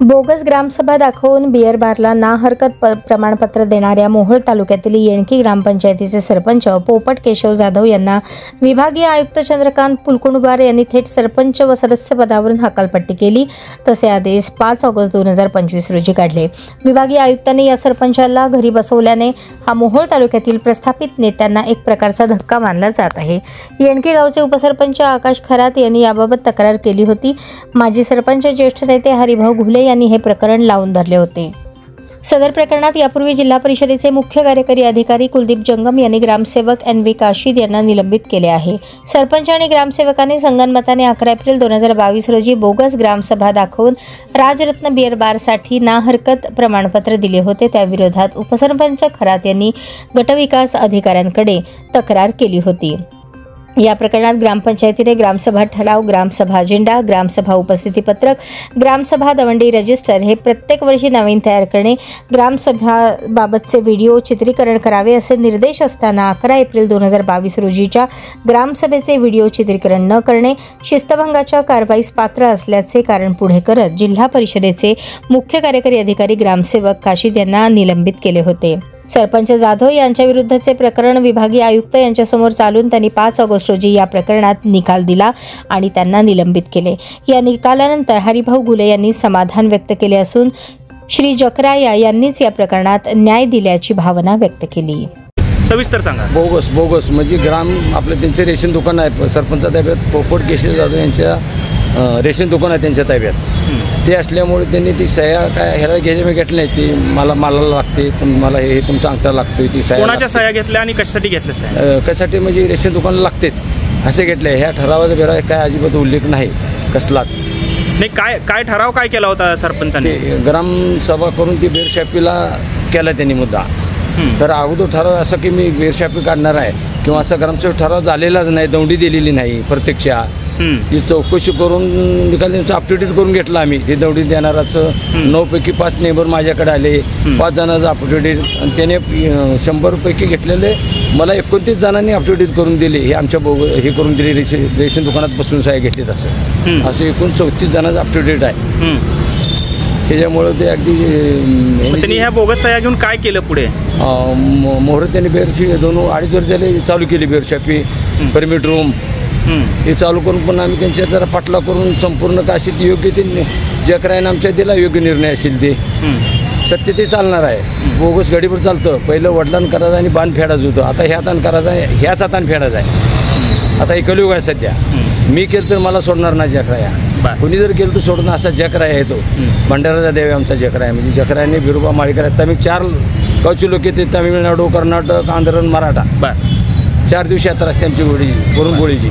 Bogus ग्रामसभा दाखवून beer बारला ना हरकत प्रमाणपत्र देणाऱ्या मोहोळ तालुक्यातील येणकी ग्रामपंचायतीचे सरपंच पोपट केशव जाधव यांना विभागीय आयुक्त चंद्रकांत पुलकुंडवार यांनी थेट सरपंच व सदस्य पदावरून हकालपट्टी केली। तसे आदेश 5 ऑगस्ट 2025 रोजी काढले। विभागीय आयुक्तांनी या सरपंचाला घरी बसवल्याने हा मोहोळ तालुक्यातील प्रस्थापित नेत्यांना एक प्रकारचा धक्का मानला जात आहे। येणकी गावचे उपसरपंच आकाश खरात यांनी याबाबत तक्रार केली होती। माजी सरपंच ज्येष्ठ नेते हरिभाऊ घुले यांनी हे प्रकरण लावून धरले होते। सदर प्रकरणात यापूर्वी जिल्हा परिषदेचे मुख्य कार्यकारी अधिकारी कुलदीप जंगम यांनी ग्रामसेवक NV काशीद यांना निलंबित केले आहे। सरपंच आणि ग्रामसेवकांनी संगनमताने 11 एप्रिल 2022 रोजी बोगस ग्रामसभा दाखवून राजरत्न बियर बारसाठी ना हरकत प्रमाणपत्र दिले होते। त्याविरोधात उपसरपंच खरात यांनी गटविकास अधिकाऱ्यांकडे तक्रार केली होती। या प्रकरणात ग्रामपंचायतीने ग्रामसभा ठराव, ग्रामसभा अजेंडा, ग्रामसभा उपस्थिती पत्रक, ग्रामसभा दवंडी रजिस्टर हे प्रत्येक वर्षी नवीन तयार करणे, ग्रामसभाबाबतचे व्हिडिओ चित्रीकरण करावे असे निर्देश असताना 11 एप्रिल 2022 रोजीच्या ग्रामसभेचे व्हिडिओ चित्रीकरण न करणे शिस्तभंगाच्या कारवाईस पात्र असल्याचे कारण पुढे करत जिल्हा परिषदेचे मुख्य कार्यकारी अधिकारी ग्रामसेवक काशीद यांना निलंबित केले होते। सरपंच जाधव यांच्या विरुद्धचे प्रकरण विभागीय आयुक्त यांच्यासमोर चालून त्यांनी 5 ऑगस्ट रोजी या प्रकरणात निकाल दिला आणि त्यांना निलंबित केले। या निकालानंतर हरिभाऊ घुले यांनी समाधान व्यक्त केले असून श्री जकराया यांनीच या प्रकरणात न्याय दिल्याची भावना व्यक्त केली। सविस्तर सांगा। बोगस म्हणजे ग्राम आपले त्यांचे रेशन दुकान आहेत, सरपंच ताब्यात पोपट केशव जाधव यांच्या रेशन दुकान आहे त्यांच्या ताब्यात। ते असल्यामुळे त्यांनी ती सह्या काय ह्याला घ्यायच्या घेतल्या नाही, ती मला लागते, मला हे तुमचा अंगठा लागतोय, ती सह्या कोणाच्या सह्या घेतल्या आणि कशासाठी घेतल्या सह्या? कशासाठी म्हणजे रेशन दुकानला लागते असे घेतले। ह्या ठरावाचा बेरा काय अजिबात उल्लेख नाही कसलाच नाही। काय ठराव काय केला होता सरपंचाने? ग्रामसभा करून ती बेरशापीला केला त्यांनी मुद्दा। तर अगोदर ठराव असं की मी बेरशापी काढणार आहे किंवा असा ग्रामसभा ठराव झालेलाच नाही, दौंडी दिलेली नाही प्रत्यक्षात। ही चौकशी करून निकाल त्यांचं अपडेट करून घेतलं आम्ही। ते दौडी देणाराचं 9 पैकी 5 नेबर माझ्याकडे आले, 5 जणांचं अपडेट आणि त्याने 100 पैकी घेतलेले मला 29 जणांनी अपडेट करून दिले। हे आमच्या हे करून दिले, रेशन दुकानात बसून सह्या घेतली असं एकूण 34 जणांचं अपडेट आहे। त्याच्यामुळे ते अगदी त्यांनी ह्या बोगस सह्या घेऊन काय केलं पुढे? मोहर त्यांनी बेरशी 2-2.5 वर्ष झाले चालू केली बेरशापी, परमिट रूम हे चालू करून पण आम्ही त्यांच्या जरा पाठला करून संपूर्ण काशीत योग्य ते जकरायनं आमच्या दिला योग्य निर्णय असेल ते सत्य ते चालणार आहे। बोगस गाडीवर चालतं, पहिलं वडिलांना करायचं आणि बाण फेडायचं होतं, आता ह्या हातानं करायचं आहे, ह्याच हातानं फेडायचं आहे। आता हे कलियुग आहे सध्या। मी केलं तर मला सोडणार नाही जकराया, कोणी जर केलं तर सोडणं असा जकराया आहे तो। भंडाराचा देव आहे आमचा जकराया, म्हणजे जकरायाने बिरोबा माळीकर आहेत। तमिळ 4 गावचे लोक येते, तामिळनाडू, कर्नाटक, आंध्र, मराठा। 4 दिवशी यात्रा असते आमची पुरणपोळीची।